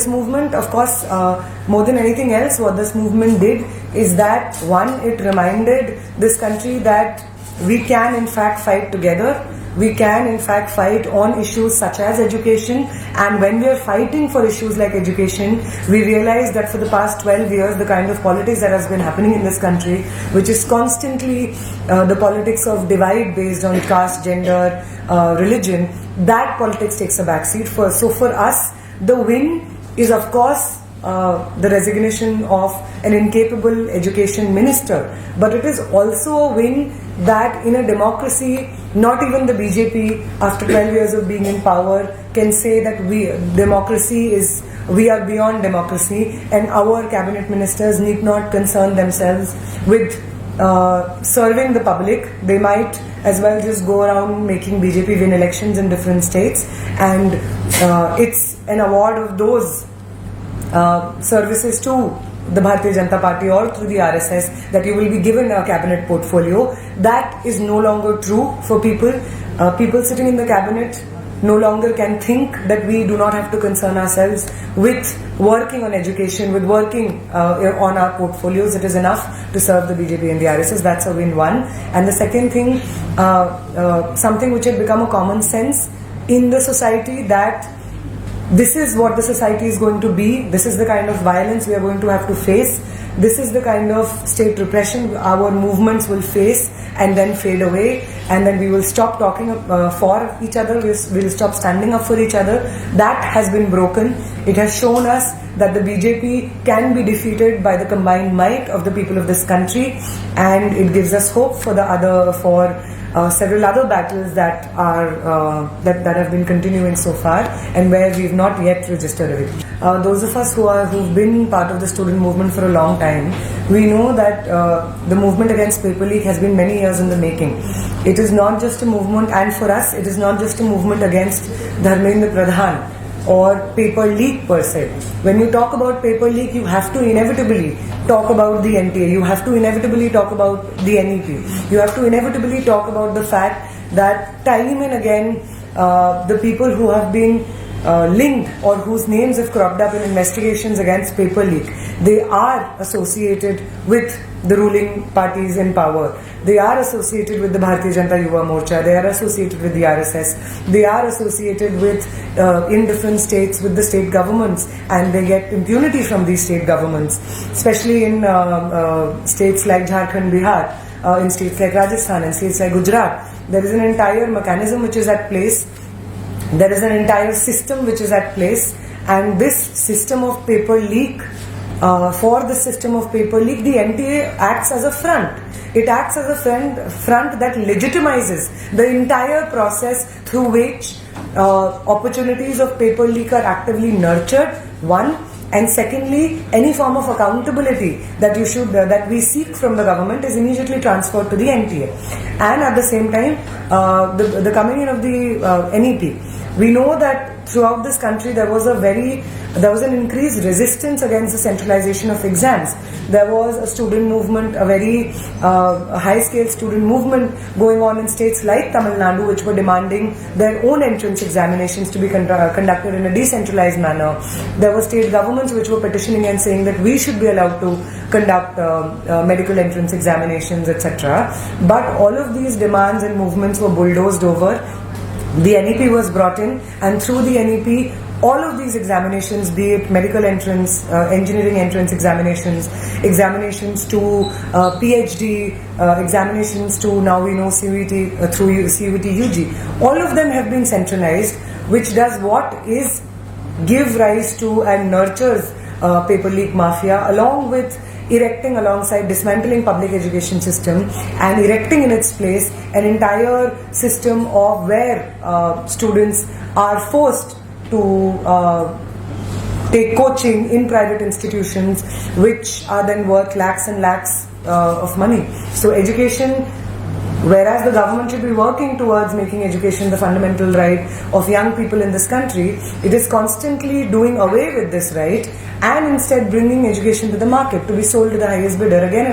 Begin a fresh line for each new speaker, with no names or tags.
this movement, of course, more than anything else, what this movement did is that, one, it reminded this country that we can in fact fight together. We can in fact fight on issues such as education, and when we are fighting for issues like education, we realize that for the past 12 years, the kind of politics that has been happening in this country, which is constantly the politics of divide based on caste, gender, religion, that politics takes a backseat. So for us, the win is of course the resignation of an incapable education minister, but it is also a win that in a democracy, not even the BJP after 12 years of being in power can say that we are beyond democracy, and our cabinet ministers need not concern themselves with serving the public. They might as well just go around making BJP win elections in different states, and it's an award of those services to the Bharatiya Janata Party or through the RSS that you will be given a cabinet portfolio. That is no longer true for people. People sitting in the cabinet no longer can think that we do not have to concern ourselves with working on education, with working on our portfolios. It is enough to serve the BJP and the RSS. That's a win one. And the second thing, something which had become a common sense in the society, that this is what the society is going to be. This is the kind of violence we are going to have to face. This is the kind of state repression our movements will face and then fade away, and then we will stop talking for each other. We'll stop standing up for each other. That has been broken. It has shown us that the BJP can be defeated by the combined might of the people of this country, and it gives us hope for several other battles that have been continuing so far, and where we've not yet registered a victory. Those of us who've been part of the student movement for a long time, we know that the movement against paper leak has been many years in the making. It is not just a movement, and for us, it is not just a movement against Dharmendra Pradhan or paper leak per se. When you talk about paper leak, you have to inevitably talk about the NTA, you have to inevitably talk about the NEP, you have to inevitably talk about the fact that time and again the people who have been linked or whose names have cropped up in investigations against paper leak, they are associated with the ruling parties in power. They are associated with the Bharatiya Janata Yuva Morcha, they are associated with the RSS, they are associated with, in different states, with the state governments, and they get impunity from these state governments, especially in states like Jharkhand, Bihar, in states like Rajasthan, and states like Gujarat. There is an entire mechanism which is at place, there is an entire system which is at place, and this system of paper leak, for the system of paper leak, the NTA acts as a front. It acts as a front that legitimizes the entire process through which opportunities of paper leak are actively nurtured, one, and secondly, any form of accountability that we seek from the government is immediately transferred to the NTA. And at the same time, the coming in of the NEP, we know that throughout this country there was an increased resistance against the centralization of exams. There was a student movement, a very high-scale student movement going on in states like Tamil Nadu, which were demanding their own entrance examinations to be conducted in a decentralized manner. There were state governments which were petitioning and saying that we should be allowed to conduct medical entrance examinations, etc. But all of these demands and movements were bulldozed over. The NEP was brought in, and through the NEP, all of these examinations, be it medical entrance, engineering entrance examinations, examinations to PhD, examinations to now we know CUET through CUET UG, all of them have been centralized, which does what is give rise to and nurtures paper leak mafia, along with dismantling public education system and erecting in its place an entire system of where students are forced to take coaching in private institutions, which are then worth lakhs and lakhs of money. So education, whereas the government should be working towards making education the fundamental right of young people in this country, it is constantly doing away with this right and instead bringing education to the market to be sold to the highest bidder again.